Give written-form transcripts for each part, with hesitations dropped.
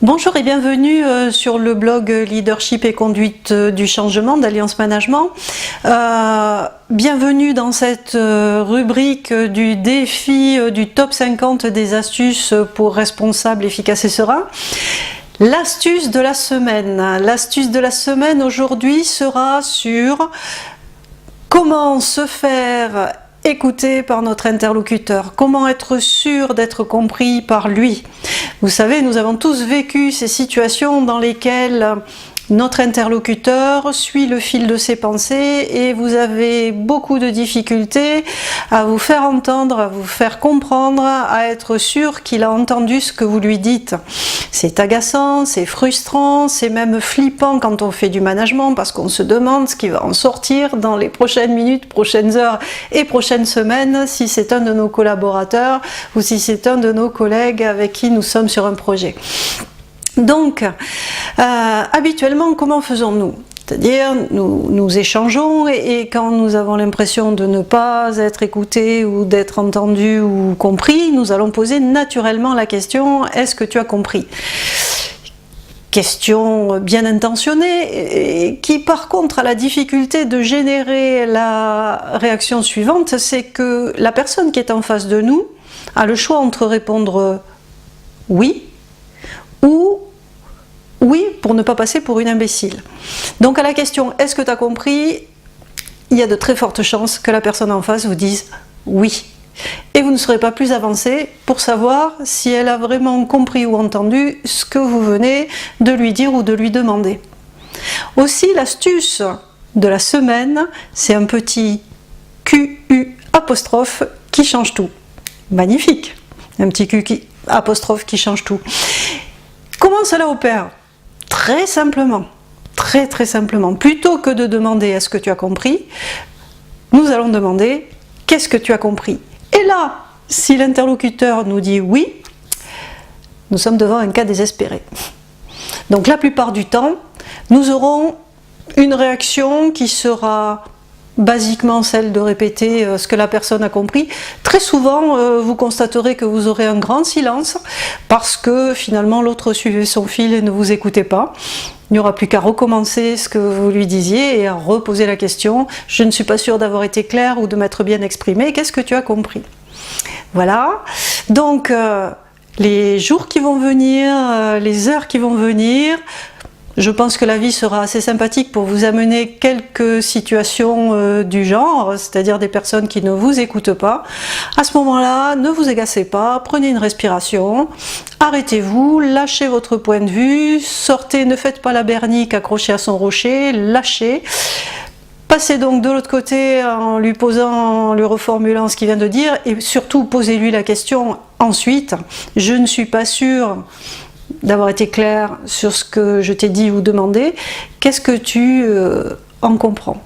Bonjour et bienvenue sur le blog Leadership et conduite du changement d'Alliance Management. Bienvenue dans cette rubrique du défi du top 50 des astuces pour responsables efficaces et sereins. L'astuce de la semaine. L'astuce de la semaine aujourd'hui sera sur comment se faire écouter par notre interlocuteur, comment être sûr d'être compris par lui. Vous savez, nous avons tous vécu ces situations dans lesquelles notre interlocuteur suit le fil de ses pensées et vous avez beaucoup de difficultés à vous faire entendre, à vous faire comprendre, à être sûr qu'il a entendu ce que vous lui dites. C'est agaçant, c'est frustrant, c'est même flippant quand on fait du management parce qu'on se demande ce qui va en sortir dans les prochaines minutes, prochaines heures et prochaines semaines si c'est un de nos collaborateurs ou si c'est un de nos collègues avec qui nous sommes sur un projet. Donc, habituellement, comment faisons-nous? C'est-à-dire, nous échangeons et quand nous avons l'impression de ne pas être écoutés ou d'être entendus ou compris, nous allons poser naturellement la question « Est-ce que tu as compris ?» Question bien intentionnée et qui par contre a la difficulté de générer la réaction suivante, c'est que la personne qui est en face de nous a le choix entre répondre « oui » ou oui pour ne pas passer pour une imbécile. Donc à la question « Est-ce que tu as compris ?», il y a de très fortes chances que la personne en face vous dise « oui ». Et vous ne serez pas plus avancé pour savoir si elle a vraiment compris ou entendu ce que vous venez de lui dire ou de lui demander. Aussi, l'astuce de la semaine, c'est un petit QU apostrophe qui change tout. Magnifique, un petit QU apostrophe qui change tout. Comment cela opère? Très simplement, très simplement. Plutôt que de demander est-ce que tu as compris, nous allons demander qu'est-ce que tu as compris. Et là, si l'interlocuteur nous dit oui, nous sommes devant un cas désespéré. Donc la plupart du temps, nous aurons une réaction qui sera basiquement celle de répéter ce que la personne a compris. Très souvent, vous constaterez que vous aurez un grand silence parce que finalement l'autre suivait son fil et ne vous écoutait pas. Il n'y aura plus qu'à recommencer ce que vous lui disiez et à reposer la question. Je ne suis pas sûre d'avoir été claire ou de m'être bien exprimée. Qu'est-ce que tu as compris? Voilà. Donc, les jours qui vont venir, les heures qui vont venir, je pense que la vie sera assez sympathique pour vous amener quelques situations du genre, c'est-à-dire des personnes qui ne vous écoutent pas. À ce moment-là, ne vous agacez pas, prenez une respiration, arrêtez-vous, lâchez votre point de vue, sortez, ne faites pas la bernique accrochée à son rocher, lâchez. Passez donc de l'autre côté en lui posant, lui reformulant ce qu'il vient de dire et surtout posez-lui la question ensuite. Je ne suis pas sûre d'avoir été clair sur ce que je t'ai dit ou demandé, qu'est-ce que tu en comprends?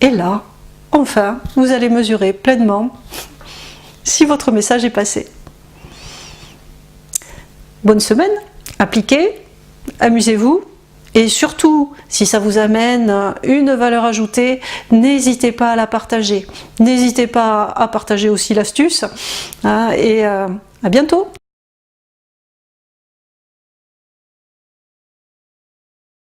Et là, enfin, vous allez mesurer pleinement si votre message est passé. Bonne semaine, appliquez, amusez-vous, et surtout, si ça vous amène une valeur ajoutée, n'hésitez pas à la partager. N'hésitez pas à partager aussi l'astuce, et à bientôt.